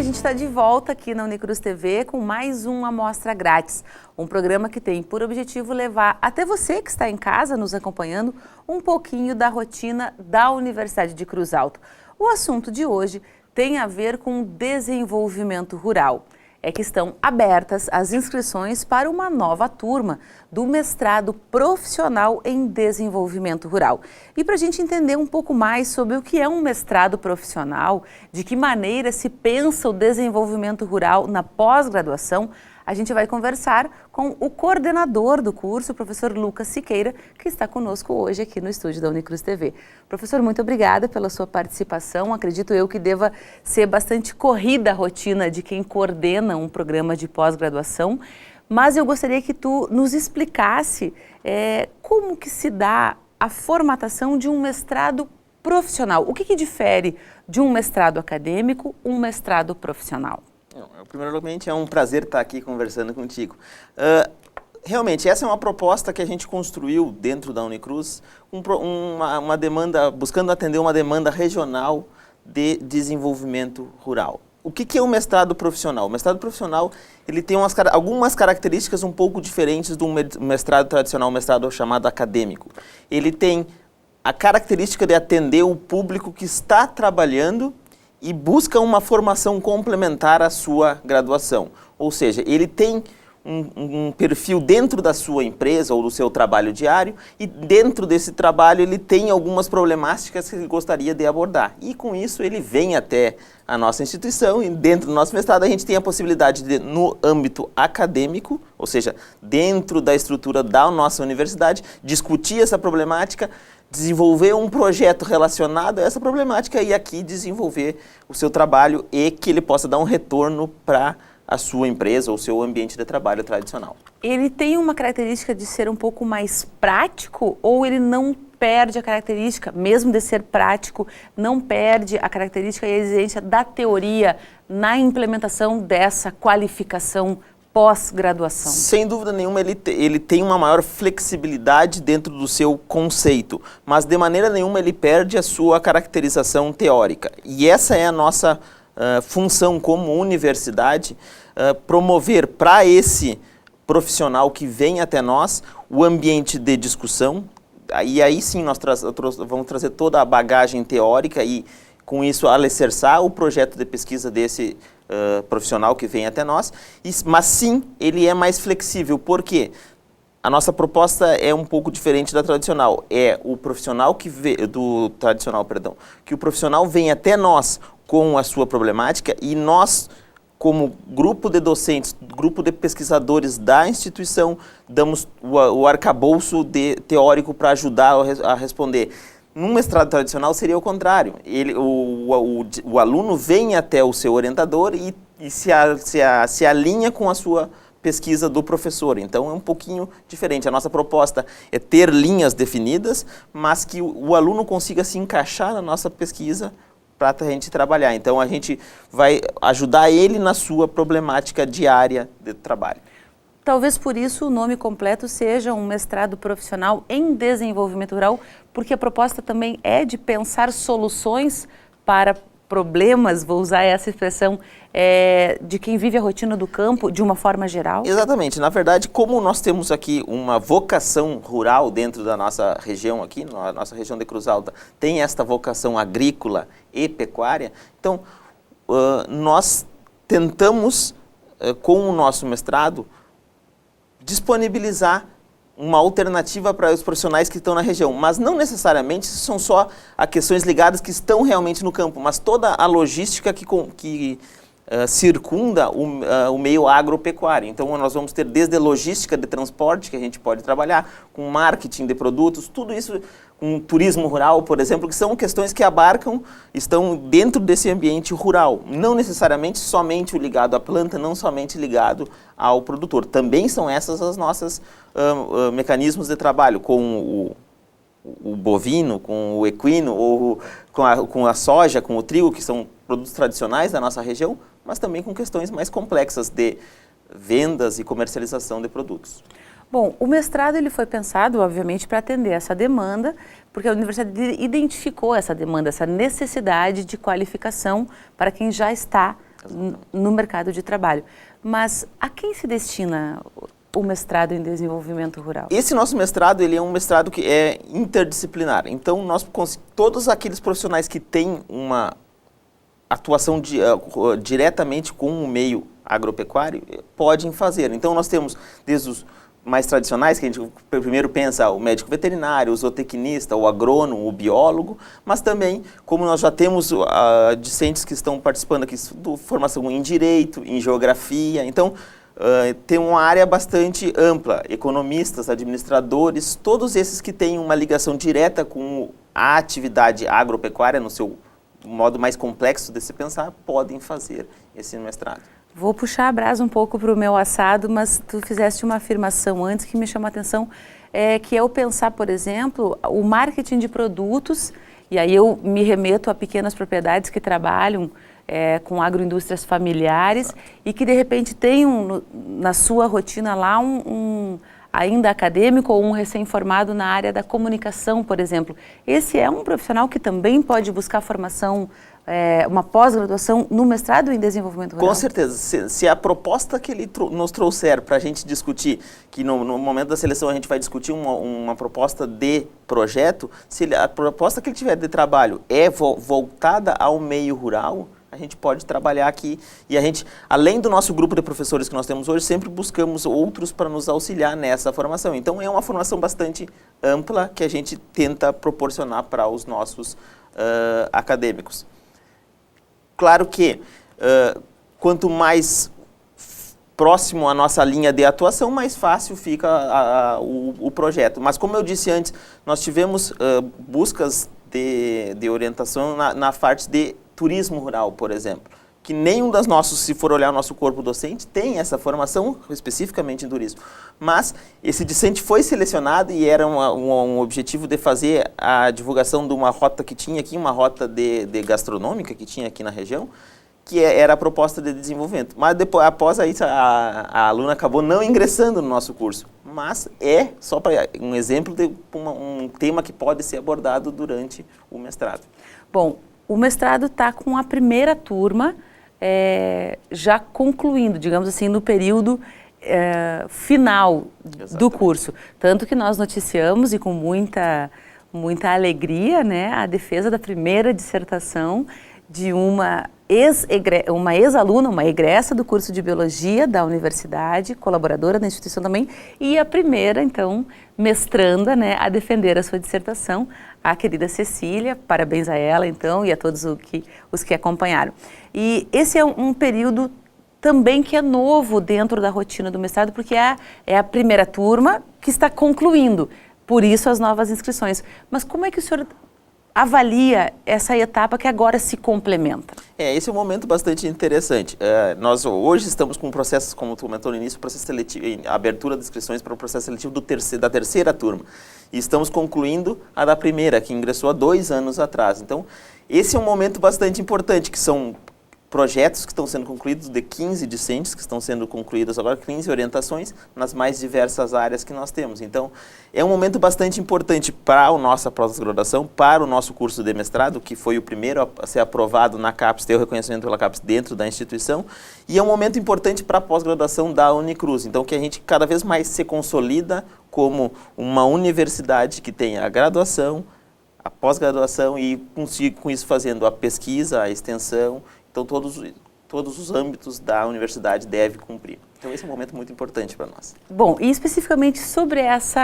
a gente está de volta aqui na Unicruz TV com mais uma amostra grátis. Um programa que tem por objetivo levar até você que está em casa nos acompanhando um pouquinho da rotina da Universidade de Cruz Alta. O assunto de hoje tem a ver com desenvolvimento rural. É que estão abertas as inscrições para uma nova turma do mestrado profissional em desenvolvimento rural. E para a gente entender um pouco mais sobre o que é um mestrado profissional, de que maneira se pensa o desenvolvimento rural na pós-graduação, a gente vai conversar com o coordenador do curso, o professor Lucas Siqueira, que está conosco hoje aqui no estúdio da Unicruz TV. Professor, muito obrigada pela sua participação. Acredito eu que deva ser bastante corrida a rotina de quem coordena um programa de pós-graduação, mas eu gostaria que tu nos explicasse como que se dá a formatação de um mestrado profissional. O que difere de um mestrado acadêmico, um mestrado profissional? Primeiramente, é um prazer estar aqui conversando contigo. Realmente, essa é uma proposta que a gente construiu dentro da Unicruz, uma demanda, buscando atender uma demanda regional de desenvolvimento rural. O que é um mestrado profissional? O mestrado profissional ele tem algumas características um pouco diferentes do mestrado tradicional, um mestrado chamado acadêmico. Ele tem a característica de atender o público que está trabalhando e busca uma formação complementar à sua graduação. Ou seja, ele tem um perfil dentro da sua empresa ou do seu trabalho diário e dentro desse trabalho ele tem algumas problemáticas que ele gostaria de abordar. E com isso ele vem até a nossa instituição e dentro do nosso mestrado a gente tem a possibilidade de, no âmbito acadêmico, ou seja, dentro da estrutura da nossa universidade, discutir essa problemática, desenvolver um projeto relacionado a essa problemática e aqui desenvolver o seu trabalho e que ele possa dar um retorno para a sua empresa ou seu ambiente de trabalho tradicional. Ele tem uma característica de ser um pouco mais prático ou ele não perde a característica, mesmo de ser prático, não perde a característica e a exigência da teoria na implementação dessa qualificação pós-graduação? Sem dúvida nenhuma, ele tem uma maior flexibilidade dentro do seu conceito, mas de maneira nenhuma ele perde a sua caracterização teórica. E essa é a nossa função como universidade, promover para esse profissional que vem até nós o ambiente de discussão, e aí sim nós vamos trazer toda a bagagem teórica e com isso alicerçar o projeto de pesquisa desse profissional que vem até nós, mas sim, ele é mais flexível, porque a nossa proposta é um pouco diferente da tradicional, é o profissional que o profissional vem até nós com a sua problemática e nós, como grupo de docentes, grupo de pesquisadores da instituição, damos o arcabouço teórico para ajudar a responder. Num mestrado tradicional seria o contrário, o aluno vem até o seu orientador e se alinha com a sua pesquisa do professor, então é um pouquinho diferente. A nossa proposta é ter linhas definidas, mas que o aluno consiga se encaixar na nossa pesquisa para a gente trabalhar. Então a gente vai ajudar ele na sua problemática diária de trabalho. Talvez por isso o nome completo seja um mestrado profissional em desenvolvimento rural, porque a proposta também é de pensar soluções para problemas, vou usar essa expressão, de quem vive a rotina do campo de uma forma geral? Exatamente. Na verdade, como nós temos aqui uma vocação rural dentro da nossa região aqui, na nossa região de Cruz Alta, tem esta vocação agrícola e pecuária, então nós tentamos, com o nosso mestrado, disponibilizar uma alternativa para os profissionais que estão na região, mas não necessariamente são só as questões ligadas que estão realmente no campo, mas toda a logística que circunda o meio agropecuário. Então nós vamos ter desde logística de transporte, que a gente pode trabalhar, com marketing de produtos, tudo isso, com turismo rural, por exemplo, que são questões que estão dentro desse ambiente rural. Não necessariamente somente o ligado à planta, não somente ligado ao produtor. Também são essas as nossas mecanismos de trabalho, com o bovino, com o equino, ou com a soja, com o trigo, que são produtos tradicionais da nossa região, mas também com questões mais complexas de vendas e comercialização de produtos. Bom, o mestrado ele foi pensado, obviamente, para atender essa demanda, porque a universidade identificou essa demanda, essa necessidade de qualificação para quem já está no mercado de trabalho. Mas a quem se destina o mestrado em desenvolvimento rural? Esse nosso mestrado, ele é um mestrado que é interdisciplinar. Então, todos aqueles profissionais que têm uma atuação diretamente com o meio agropecuário podem fazer. Então, nós temos desde os mais tradicionais, que a gente primeiro pensa o médico veterinário, o zootecnista, o agrônomo, o biólogo, mas também, como nós já temos discentes que estão participando aqui de formação em direito, em geografia, então tem uma área bastante ampla, economistas, administradores, todos esses que têm uma ligação direta com a atividade agropecuária, no seu modo mais complexo de se pensar, podem fazer esse mestrado. Vou puxar a brasa um pouco para o meu assado, mas tu fizeste uma afirmação antes que me chamou a atenção, que é o pensar, por exemplo, o marketing de produtos, e aí eu me remeto a pequenas propriedades que trabalham com agroindústrias familiares e que de repente tem na sua rotina lá ainda acadêmico ou um recém-formado na área da comunicação, por exemplo. Esse é um profissional que também pode buscar formação, uma pós-graduação no mestrado em desenvolvimento rural? Com certeza. Se a proposta que ele nos trouxer para a gente discutir, que no momento da seleção a gente vai discutir uma proposta de projeto, se a proposta que ele tiver de trabalho é voltada ao meio rural, a gente pode trabalhar aqui e a gente, além do nosso grupo de professores que nós temos hoje, sempre buscamos outros para nos auxiliar nessa formação. Então é uma formação bastante ampla que a gente tenta proporcionar para os nossos acadêmicos. Claro que quanto mais próximo à nossa linha de atuação, mais fácil fica o projeto. Mas como eu disse antes, nós tivemos buscas de orientação na parte de turismo rural, por exemplo, que nenhum das nossos, se for olhar o nosso corpo docente, tem essa formação especificamente em turismo. Mas esse discente foi selecionado e era um objetivo de fazer a divulgação de uma rota que tinha aqui, uma rota de gastronômica que tinha aqui na região, que era a proposta de desenvolvimento. Mas depois, após isso, a aluna acabou não ingressando no nosso curso. Mas só para um exemplo de um tema que pode ser abordado durante o mestrado. Bom, o mestrado está com a primeira turma já concluindo, digamos assim, no período final do curso. Tanto que nós noticiamos, e com muita alegria, né, a defesa da primeira dissertação de uma ex-aluna, uma egressa do curso de Biologia da universidade, colaboradora da instituição também, e a primeira, então, mestranda, né, a defender a sua dissertação, a querida Cecília. Parabéns a ela, então, e a todos os que acompanharam. E esse é um período também que é novo dentro da rotina do mestrado, porque é a primeira turma que está concluindo, por isso as novas inscrições. Mas como é que o senhor avalia essa etapa que agora se complementa? Esse é um momento bastante interessante. Nós hoje estamos com processos, como tu comentou no início, processo seletivo, a abertura de inscrições para o processo seletivo da terceira turma. E estamos concluindo a da primeira, que ingressou há 2 anos atrás. Então, esse é um momento bastante importante, que são projetos que estão sendo concluídos, de 15 discentes que estão sendo concluídos agora, 15 orientações nas mais diversas áreas que nós temos. Então, é um momento bastante importante para a nossa pós-graduação, para o nosso curso de mestrado, que foi o primeiro a ser aprovado na CAPES, ter o reconhecimento pela CAPES dentro da instituição, e é um momento importante para a pós-graduação da Unicruz. Então, que a gente cada vez mais se consolida como uma universidade que tem a graduação, a pós-graduação e consiga com isso fazendo a pesquisa, a extensão. Então, todos os âmbitos da universidade devem cumprir. Então, esse é um momento muito importante para nós. Bom, e especificamente sobre essa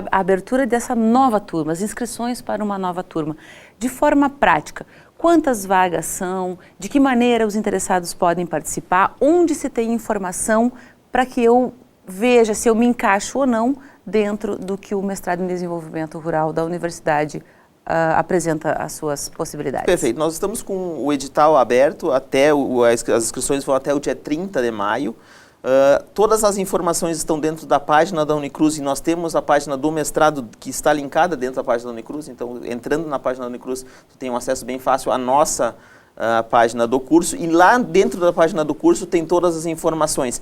a abertura dessa nova turma, as inscrições para uma nova turma, de forma prática, quantas vagas são, de que maneira os interessados podem participar, onde se tem informação para que eu veja se eu me encaixo ou não dentro do que o mestrado em desenvolvimento rural da universidade apresenta as suas possibilidades. Perfeito. Nós estamos com o edital aberto, as inscrições vão até o dia 30 de maio. Todas as informações estão dentro da página da Unicruz e nós temos a página do mestrado que está linkada dentro da página da Unicruz. Então, entrando na página da Unicruz, tu tem um acesso bem fácil à nossa página do curso, e lá dentro da página do curso tem todas as informações.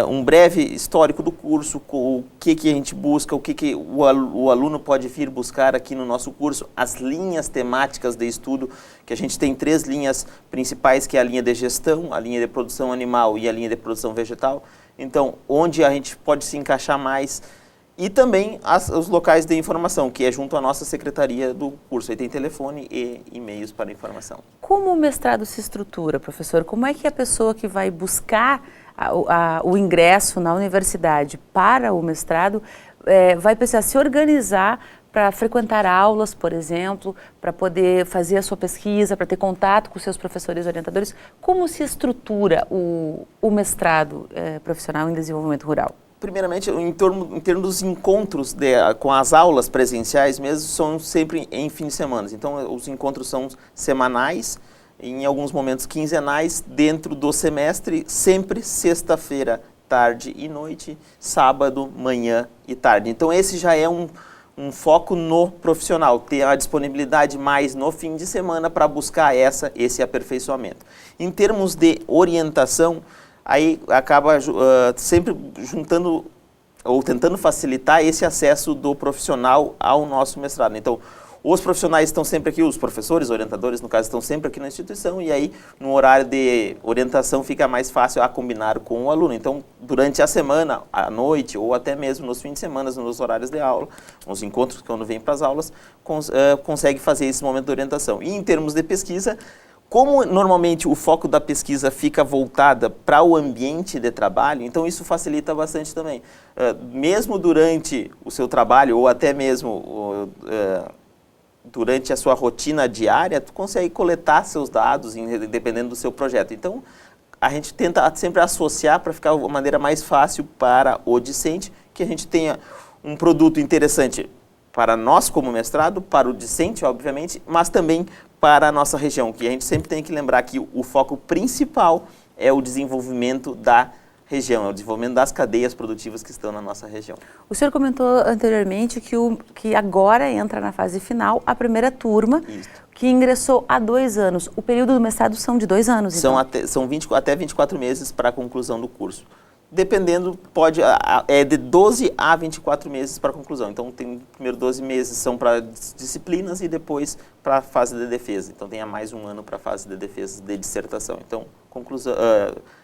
um breve histórico do curso, o que a gente busca, o que o aluno pode vir buscar aqui no nosso curso, as linhas temáticas de estudo, que a gente tem 3 linhas principais, que é a linha de gestão, a linha de produção animal e a linha de produção vegetal. Então, onde a gente pode se encaixar mais, e também os locais de informação, que é junto à nossa secretaria do curso. Aí tem telefone e e-mails para informação. Como o mestrado se estrutura, professor? Como é que a pessoa que vai buscar o ingresso na universidade para o mestrado vai precisar se organizar para frequentar aulas, por exemplo, para poder fazer a sua pesquisa, para ter contato com os seus professores orientadores? Como se estrutura o mestrado profissional em desenvolvimento rural? Primeiramente, em termos dos encontros com as aulas presenciais mesmo, são sempre em fim de semana. Então, os encontros são semanais, em alguns momentos quinzenais, dentro do semestre, sempre sexta-feira, tarde e noite, sábado, manhã e tarde. Então, esse já é um foco no profissional, ter a disponibilidade mais no fim de semana para buscar esse aperfeiçoamento. Em termos de orientação, aí acaba sempre juntando ou tentando facilitar esse acesso do profissional ao nosso mestrado. Então, os profissionais estão sempre aqui, os professores, orientadores, no caso, estão sempre aqui na instituição, e aí, no horário de orientação, fica mais fácil a combinar com o aluno. Então, durante a semana, à noite, ou até mesmo nos fins de semana, nos horários de aula, nos encontros, quando vem para as aulas, consegue fazer esse momento de orientação. E em termos de pesquisa, como normalmente o foco da pesquisa fica voltada para o ambiente de trabalho, então isso facilita bastante também. Mesmo durante o seu trabalho, ou até mesmo durante a sua rotina diária, tu consegue coletar seus dados, dependendo do seu projeto. Então, a gente tenta sempre associar para ficar uma maneira mais fácil para o discente, que a gente tenha um produto interessante para nós como mestrado, para o discente, obviamente, mas também para a nossa região, que a gente sempre tem que lembrar que o foco principal é o desenvolvimento da região, é o desenvolvimento das cadeias produtivas que estão na nossa região. O senhor comentou anteriormente que agora entra na fase final a primeira turma, que ingressou há 2 anos. O período do mestrado são de 2 anos, são então? São até 24 meses para a conclusão do curso. Dependendo, é de 12 a 24 meses para a conclusão. Então, tem primeiro 12 meses são para disciplinas e depois para a fase de defesa. Então, tem mais 1 ano para a fase de defesa de dissertação. Então,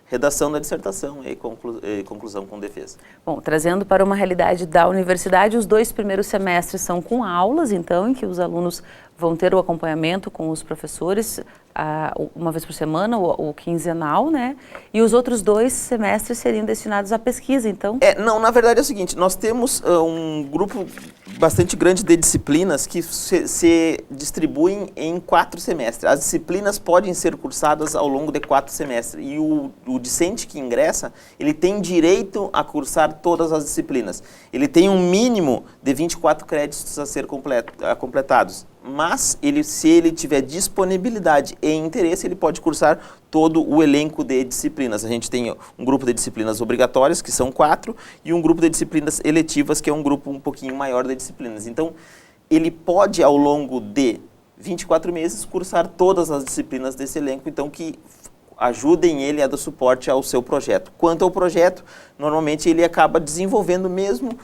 redação da dissertação e conclusão com defesa. Bom, trazendo para uma realidade da universidade, os 2 primeiros semestres são com aulas, então, em que os alunos vão ter o acompanhamento com os professores uma vez por semana, o quinzenal, né? E os outros 2 semestres seriam destinados à pesquisa, então? Não, na verdade é o seguinte, nós temos um grupo bastante grande de disciplinas que se distribuem em 4 semestres. As disciplinas podem ser cursadas ao longo de 4 semestres e o discente que ingressa, ele tem direito a cursar todas as disciplinas. Ele tem um mínimo de 24 créditos a ser completados. Mas, se ele tiver disponibilidade e interesse, ele pode cursar todo o elenco de disciplinas. A gente tem um grupo de disciplinas obrigatórias, que são 4, e um grupo de disciplinas eletivas, que é um grupo um pouquinho maior de disciplinas. Então, ele pode, ao longo de 24 meses, cursar todas as disciplinas desse elenco, então que ajudem ele a dar suporte ao seu projeto. Quanto ao projeto, normalmente ele acaba desenvolvendo mesmo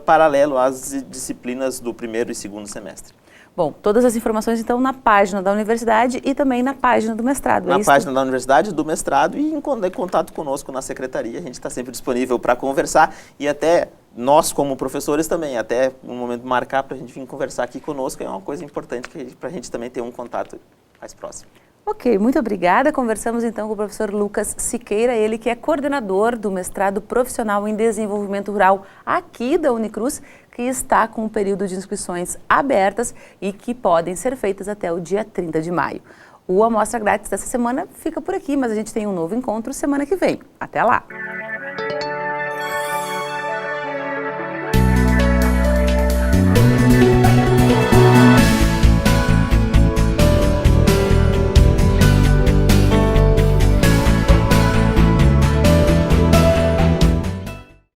paralelo às disciplinas do primeiro e segundo semestre. Bom, todas as informações, então, na página da universidade e também na página do mestrado. Na página da universidade, do mestrado e em contato conosco na secretaria. A gente está sempre disponível para conversar e até nós, como professores, também, até um momento marcar para a gente vir conversar aqui conosco, é uma coisa importante para a gente também ter um contato mais próximo. Ok, muito obrigada. Conversamos então com o professor Lucas Siqueira, ele que é coordenador do mestrado profissional em desenvolvimento rural aqui da Unicruz, que está com o período de inscrições abertas e que podem ser feitas até o dia 30 de maio. O Amostra Grátis dessa semana fica por aqui, mas a gente tem um novo encontro semana que vem. Até lá!